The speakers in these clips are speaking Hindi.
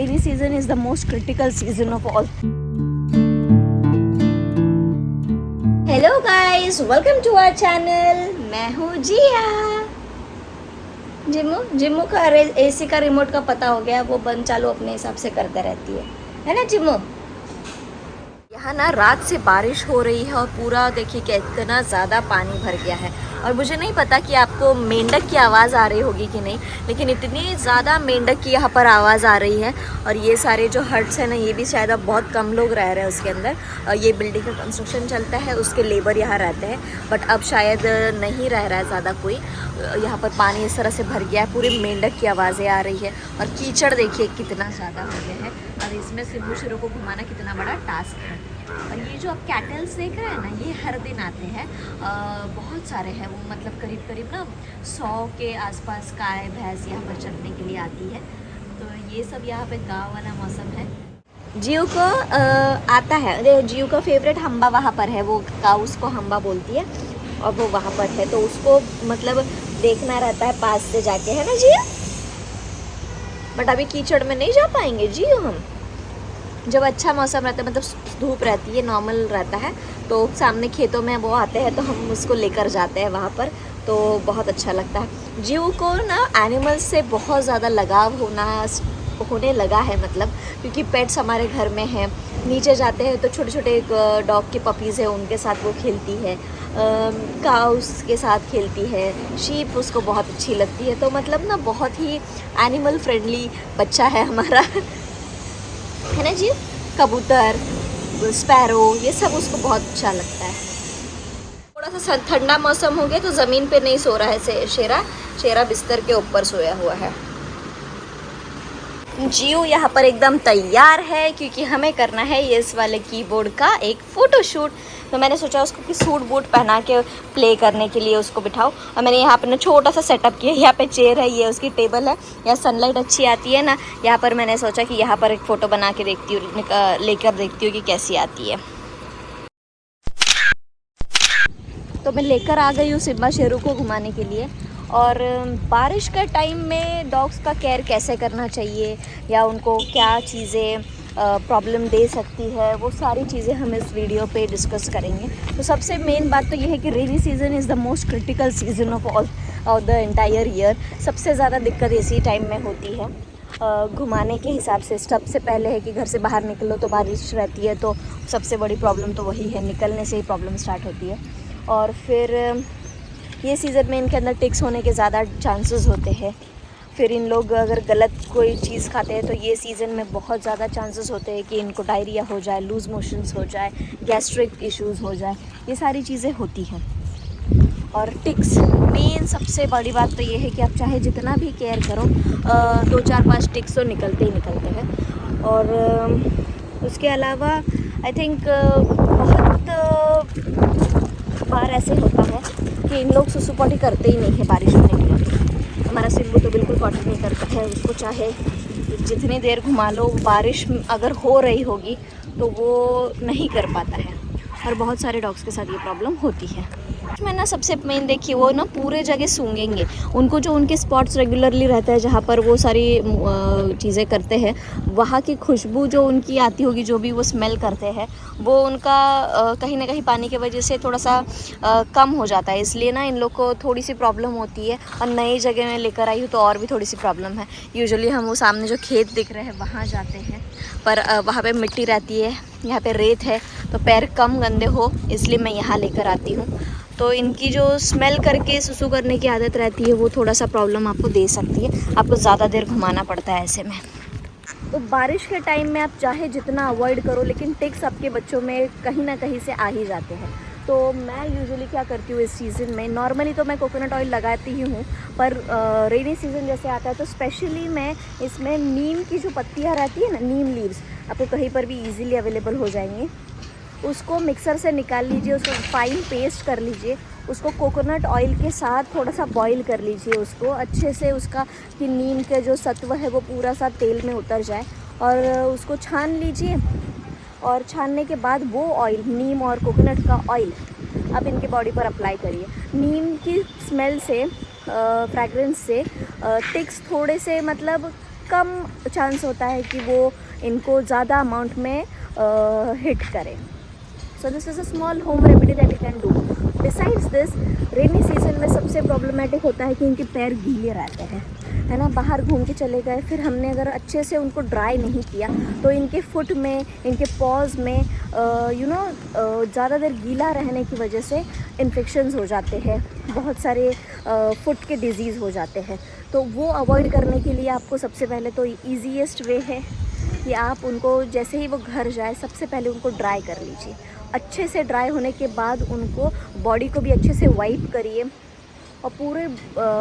Rainy season is the most critical season of all. Hello guys, welcome to our channel. मैं हूँ जिया। जिम्मू का एसी का रिमोट का पता हो गया, वो बंद चालू अपने हिसाब से करते रहती है ना जिम्मू। यहाँ ना रात से बारिश हो रही है और पूरा देखिए कि इतना ज़्यादा पानी भर गया है। और मुझे नहीं पता कि आपको मेंढक की आवाज़ आ रही होगी कि नहीं, लेकिन इतनी ज़्यादा मेंढक की यहाँ पर आवाज़ आ रही है। और ये सारे जो हट्स हैं ना, ये भी शायद अब बहुत कम लोग रह रहे हैं उसके अंदर। ये बिल्डिंग का कंस्ट्रक्शन चलता है, उसके लेबर यहाँ रहते हैं, बट अब शायद नहीं रह रहा है ज़्यादा कोई। यहाँ पर पानी इस तरह से भर गया है, पूरी मेंढक की आवाज़ें आ रही है। और कीचड़ देखिए कितना ज़्यादा हो गया है। और इसमें सिम्बू शुरू को घुमाना कितना बड़ा टास्क है। और ये जो आप कैटल्स देख रहे हैं ना, ये हर दिन आते हैं। बहुत सारे हैं वो, मतलब करीब करीब ना 100 के आसपास गाय भैंस यहाँ पर चरने के लिए आती है। तो ये सब यहाँ पे गाँव वाला मौसम है। जियो को आता है, जियो का फेवरेट हम्बा वहाँ पर है, वो काऊ उसको हम्बा बोलती है और वो वहाँ पर है। तो उसको मतलब देखना रहता है पास से जाके, है ना जियो। बट अभी कीचड़ में नहीं जा पाएंगे जियो हम। जब अच्छा मौसम रहता है, मतलब धूप रहती है, नॉर्मल रहता है, तो सामने खेतों में वो आते हैं तो हम उसको लेकर जाते हैं वहाँ पर। तो बहुत अच्छा लगता है। जीव को ना एनिमल्स से बहुत ज़्यादा लगाव होने लगा है, मतलब क्योंकि पेट्स हमारे घर में हैं। नीचे जाते हैं तो छोटे छोटे डॉग के पपीज़ हैं, उनके साथ वो खेलती है, काउस के साथ खेलती है, शीप उसको बहुत अच्छी लगती है। तो मतलब ना बहुत ही एनिमल फ्रेंडली बच्चा है हमारा, है ना जी। कबूतर, स्पैरो, ये सब उसको बहुत अच्छा लगता है। थोड़ा सा ठंडा मौसम हो गया तो ज़मीन पे नहीं सो रहा है शेरा बिस्तर के ऊपर सोया हुआ है। जियो यहाँ पर एकदम तैयार है क्योंकि हमें करना है ये इस वाले कीबोर्ड का एक फ़ोटोशूट। तो मैंने सोचा उसको कि सूट बूट पहना के प्ले करने के लिए उसको बिठाओ। और मैंने यहाँ पर छोटा सा सेटअप किया। यहाँ पे चेयर है, ये उसकी टेबल है, यहाँ सनलाइट अच्छी आती है ना, यहाँ पर मैंने सोचा कि यहाँ पर एक फ़ोटो बना के देखती हूँ, लेकर देखती हूँ कि कैसी आती है। तो मैं लेकर आ गई हूँ सिम्बा शेरू को घुमाने के लिए। और बारिश के टाइम में डॉग्स का केयर कैसे करना चाहिए या उनको क्या चीज़ें प्रॉब्लम दे सकती है, वो सारी चीज़ें हम इस वीडियो पे डिस्कस करेंगे। तो सबसे मेन बात तो ये है कि rainy season is the most critical season off the entire year. सबसे ज़्यादा दिक्कत इसी टाइम में होती है घुमाने के हिसाब से। सबसे पहले है कि घर से बाहर निकलो तो बारिश रहती है, तो सबसे बड़ी प्रॉब्लम तो वही है, निकलने से ही प्रॉब्लम स्टार्ट होती है। और फिर ये सीज़न में इनके अंदर टिक्स होने के ज़्यादा चांसेस होते हैं। फिर इन लोग अगर गलत कोई चीज़ खाते हैं तो ये सीज़न में बहुत ज़्यादा चांसेस होते हैं कि इनको डायरिया हो जाए, लूज़ मोशंस हो जाए, गैस्ट्रिक इश्यूज़ हो जाए, ये सारी चीज़ें होती हैं। और टिक्स मेन सबसे बड़ी बात तो ये है कि आप चाहे जितना भी केयर करो, 2 4 5 टिक्स तो निकलते ही निकलते हैं। और उसके अलावा आई थिंक बहुत बार ऐसे होता है कि इन लोग सुसु पॉटी करते ही नहीं है बारिश होने के लिए। हमारा सिम्बू तो बिल्कुल पॉटी नहीं करता है, उसको चाहे जितनी देर घुमा लो, बारिश अगर हो रही होगी तो वो नहीं कर पाता है। और बहुत सारे डॉग्स के साथ ये प्रॉब्लम होती है। में ना सबसे मेन देखिए, वो ना पूरे जगह सूंघेंगे। उनको जो उनके स्पॉट्स रेगुलरली रहता है जहाँ पर वो सारी चीज़ें करते हैं, वहाँ की खुशबू जो उनकी आती होगी, जो भी वो स्मेल करते हैं, वो उनका कहीं ना कहीं पानी की वजह से थोड़ा सा कम हो जाता है। इसलिए ना इन लोग को थोड़ी सी प्रॉब्लम होती है। और नई जगह में लेकर आई हूँ तो और भी थोड़ी सी प्रॉब्लम है। यूजुअली हम वो सामने जो खेत दिख रहे हैं वहाँ जाते हैं, पर वहाँ पे मिट्टी रहती है, यहाँ पे रेत है, तो पैर कम गंदे हो इसलिए मैं यहाँ लेकर आती हूँ। तो इनकी जो स्मेल करके सुसु करने की आदत रहती है, वो थोड़ा सा प्रॉब्लम आपको दे सकती है। आपको ज़्यादा देर घुमाना पड़ता है ऐसे में। तो बारिश के टाइम में आप चाहे जितना अवॉइड करो, लेकिन टिक्स आपके बच्चों में कहीं ना कहीं से आ ही जाते हैं। तो मैं यूजुअली क्या करती हूँ इस सीज़न में, नॉर्मली तो मैं कोकोनट ऑयल लगाती ही हूँ, पर रेनी सीज़न जैसे आता है तो स्पेशली मैं इसमें नीम की जो पत्तियाँ रहती है ना, नीम लीव्स आपको कहीं पर भी ईज़िली अवेलेबल हो जाएंगी, उसको मिक्सर से निकाल लीजिए, उसको फाइन पेस्ट कर लीजिए, उसको कोकोनट ऑयल के साथ थोड़ा सा बॉईल कर लीजिए उसको अच्छे से, उसका कि नीम के जो सत्व है वो पूरा सा तेल में उतर जाए। और उसको छान लीजिए, और छानने के बाद वो ऑयल, नीम और कोकोनट का ऑयल, आप इनके बॉडी पर अप्लाई करिए। नीम की स्मेल से, फ्रैग्रेंस से टिक्स थोड़े से मतलब कम चांस होता है कि वो इनको ज़्यादा अमाउंट में हिट करें। So this is a small home remedy that you can do. Besides this, rainy season में सबसे प्रॉब्लमेटिक होता है कि इनके पैर गीले रहते हैं, है ना। बाहर घूम के चले गए, फिर हमने अगर अच्छे से उनको ड्राई नहीं किया तो इनके फुट में, इनके पॉज में ज़्यादा देर गीला रहने की वजह से इन्फेक्शंस हो जाते हैं, बहुत सारे फुट के डिजीज़ हो जाते हैं। तो वो अवॉइड करने के लिए आपको सबसे पहले तो ईजीएस्ट वे है कि आप उनको जैसे ही वो घर जाए सबसे पहले उनको ड्राई कर लीजिए। अच्छे से ड्राई होने के बाद उनको बॉडी को भी अच्छे से वाइप करिए, और पूरे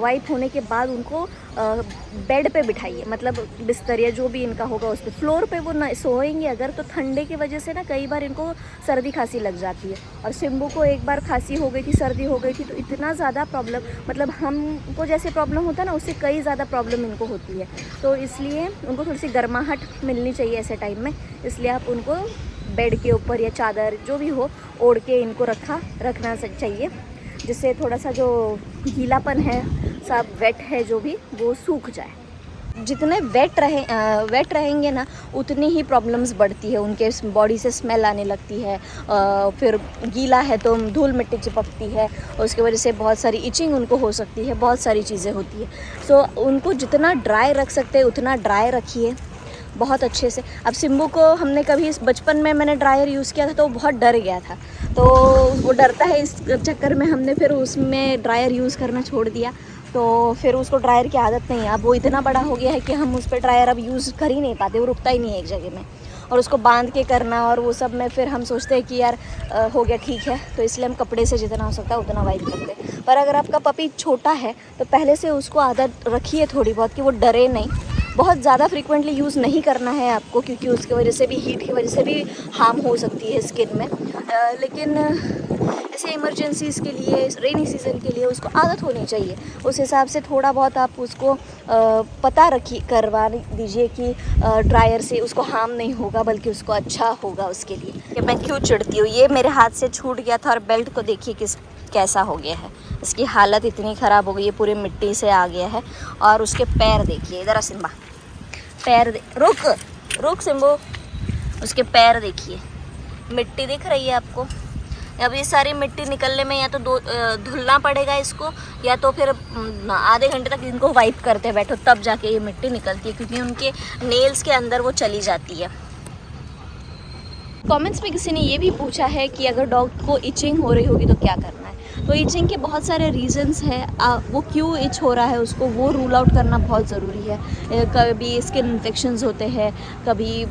वाइप होने के बाद उनको बेड पे बिठाइए, मतलब बिस्तर या जो भी इनका होगा उस पर। फ्लोर पे वो न सोएंगे अगर, तो ठंडे की वजह से ना कई बार इनको सर्दी खांसी लग जाती है। और सिम्बू को एक बार खांसी हो गई थी, सर्दी हो गई थी, तो इतना ज़्यादा प्रॉब्लम, मतलब हमको जैसे प्रॉब्लम होता है ना उससे कई ज़्यादा प्रॉब्लम इनको होती है। तो इसलिए उनको थोड़ी सी गर्माहट मिलनी चाहिए ऐसे टाइम में, इसलिए आप उनको बेड के ऊपर या चादर जो भी हो ओढ़ के इनको रखना चाहिए, जिससे थोड़ा सा जो गीलापन है, सब वेट है जो भी, वो सूख जाए। जितने वेट रहेंगे ना उतनी ही प्रॉब्लम्स बढ़ती है, उनके बॉडी से स्मेल आने लगती है, फिर गीला है तो धूल मिट्टी चिपकती है, उसकी वजह से बहुत सारी इचिंग उनको हो सकती है, बहुत सारी चीज़ें होती है। सो उनको जितना ड्राई रख सकते हैं उतना ड्राई रखिए बहुत अच्छे से। अब सिम्बू को हमने कभी बचपन में मैंने ड्रायर यूज़ किया था तो वो बहुत डर गया था, तो वो डरता है, इस चक्कर में हमने फिर उसमें ड्रायर यूज़ करना छोड़ दिया। तो फिर उसको ड्रायर की आदत नहीं है, अब वो इतना बड़ा हो गया है कि हम उस पर ड्रायर अब यूज़ कर ही नहीं पाते, वो रुकता ही नहीं है एक जगह में, और उसको बांध के करना और वो सब में फिर हम सोचते हैं कि यार हो गया ठीक है, तो इसलिए हम कपड़े से जितना हो सकता है उतना वाइप करते हैं। पर अगर आपका पपी छोटा है तो पहले से उसको आदत रखिए थोड़ी बहुत कि वो डरे नहीं। बहुत ज़्यादा फ्रीक्वेंटली यूज़ नहीं करना है आपको, क्योंकि उसकी वजह से भी, हीट की वजह से भी हार्म हो सकती है स्किन में। लेकिन ऐसे इमरजेंसीज़ के लिए, रेनी सीज़न के लिए उसको आदत होनी चाहिए, उस हिसाब से थोड़ा बहुत आप उसको पता करवा दीजिए कि ड्रायर से उसको हार्म नहीं होगा बल्कि उसको अच्छा होगा उसके लिए। कि मैं क्यों चिढ़ती हूँ, ये मेरे हाथ से छूट गया था और बेल्ट को देखिए कैसा हो गया है, इसकी हालत इतनी ख़राब हो गई है, पूरी मिट्टी से आ गया है। और उसके पैर देखिए, इधर आ सिम्बा, पैर रुक सिम्बू, उसके पैर देखिए, मिट्टी दिख रही है आपको। अब ये सारी मिट्टी निकलने में या तो धुलना पड़ेगा इसको, या तो फिर आधे घंटे तक इनको वाइप करते बैठो, तब जाके ये मिट्टी निकलती है, क्योंकि उनके नेल्स के अंदर वो चली जाती है। कमेंट्स में किसी ने ये भी पूछा है कि अगर डॉग को इचिंग हो रही होगी तो क्या करना है। तो इचिंग के बहुत सारे रीज़न्स हैं, वो क्यों इच हो रहा है उसको वो रूल आउट करना बहुत ज़रूरी है। कभी स्किन इन्फेक्शंस होते हैं, कभी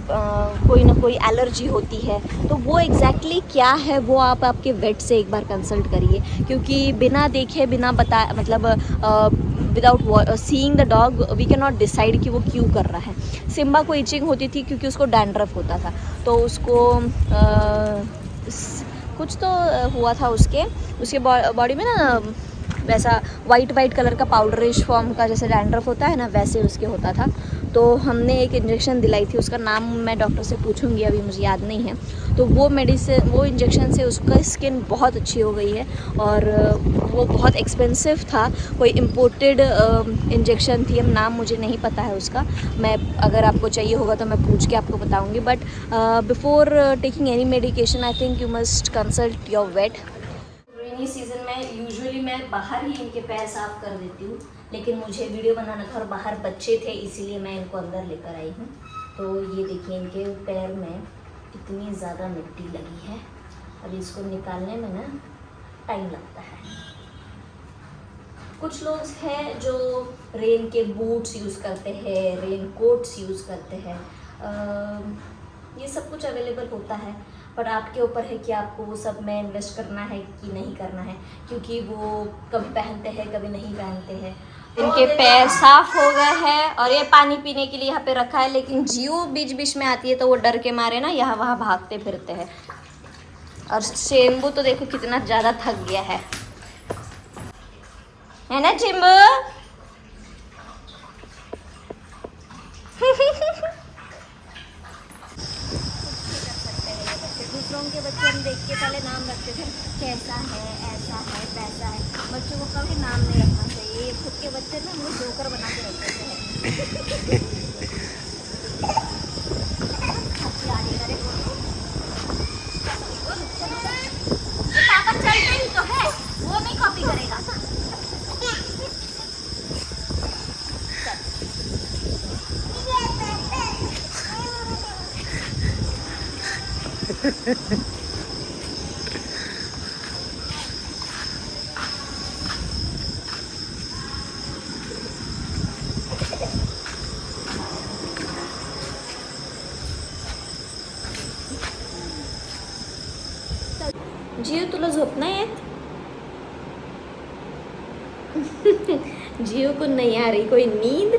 कोई ना कोई एलर्जी होती है, तो वो एग्जैक्टली क्या है वो आप आपके वेट से एक बार कंसल्ट करिए, क्योंकि बिना देखे बिना बताए, मतलब without seeing the dog we can not decide कि वो क्यों कर रहा है। सिम्बा को इचिंग होती थी क्योंकि उसको डैंड्रफ होता था, तो उसको कुछ तो हुआ था उसके बॉडी में ना, वैसा वाइट कलर का पाउडरिश फॉर्म का, जैसे डैंड्रफ होता है ना वैसे उसके होता था। तो हमने एक इंजेक्शन दिलाई थी, उसका नाम मैं डॉक्टर से पूछूंगी, अभी मुझे याद नहीं है। तो वो इंजेक्शन से उसका स्किन बहुत अच्छी हो गई है, और वो बहुत एक्सपेंसिव था, कोई इम्पोर्टेड इंजेक्शन थी, अब नाम मुझे नहीं पता है उसका, मैं अगर आपको चाहिए होगा तो मैं पूछ के आपको बताऊंगी। But before taking any medication I think you must consult your weight. Rainy season में यूजुअली मैं बाहर ही इनके पैर साफ़ कर देती हूँ, लेकिन मुझे वीडियो बनाना था और बाहर बच्चे थे, इसीलिए मैं इनको अंदर लेकर आई हूँ। तो ये देखिए इनके पैर में इतनी ज़्यादा मिट्टी लगी है, अब इसको निकालने में ना टाइम लगता है। कुछ लोग हैं जो रेन के बूट्स यूज़ करते हैं, रेन कोट्स यूज़ करते हैं, ये सब कुछ अवेलेबल होता है, पर आपके ऊपर है कि आपको वो सब में इन्वेस्ट करना है कि नहीं करना है, क्योंकि वो कभी पहनते हैं कभी नहीं पहनते हैं। इनके पैर साफ हो गए हैं और ये पानी पीने के लिए यहाँ पे रखा है, लेकिन जियो बीच बीच में आती है तो वो डर के मारे ना यहाँ वहाँ भागते फिरते हैं। और शेम्बू तो देखो कितना ज़्यादा थक गया है ना चिम्बू? दूसरों के बच्चे हम देख के पहले नाम रखते थे, कैसा है, ऐसा है, वैसा है। बच्चों को कभी नाम नहीं रखना चाहिए, ये खुद के बच्चे ना मुझे जोकर बना के रखते थे। जिओ तुला झोप नाही येत? जियो को नहीं आ रही कोई नींद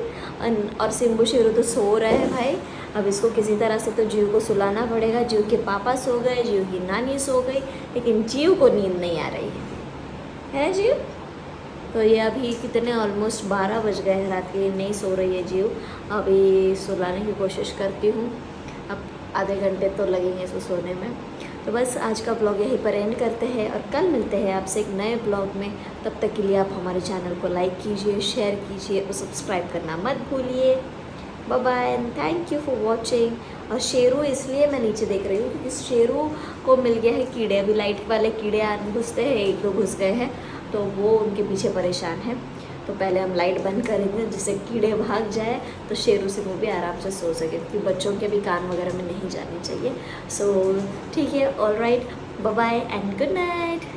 और सिम्बू शेरू तो सो रहे हैं भाई। अब इसको किसी तरह से तो जियो को सुलाना पड़ेगा। जियो के पापा सो गए, जियो की नानी सो गई, लेकिन जियो को नींद नहीं आ रही है ना जियो? तो ये अभी कितने ऑलमोस्ट 12 बज गए हैं रात के, नहीं सो रही है जियो। अभी सुलाने की कोशिश करती हूँ, अब आधे घंटे तो लगेंगे इसको सोने में। तो बस आज का ब्लॉग यहीं पर एंड करते हैं और कल मिलते हैं आपसे एक नए ब्लॉग में। तब तक के लिए आप हमारे चैनल को लाइक कीजिए, शेयर कीजिए और सब्सक्राइब करना मत भूलिए। Bye bye and thank you for watching. और शेरू इसलिए मैं नीचे देख रही हूँ क्योंकि शेरू को मिल गया है कीड़े। अभी लाइट वाले कीड़े घुसते हैं, एक दो घुस गए हैं तो वो उनके पीछे परेशान है। तो पहले हम लाइट बंद करेंगे जिससे कीड़े भाग जाए तो शेरू से वो भी आराम से सो सके, क्योंकि बच्चों के भी कान वगैरह में नहीं जानी चाहिए। सो ठीक है, all right, bye bye and good night.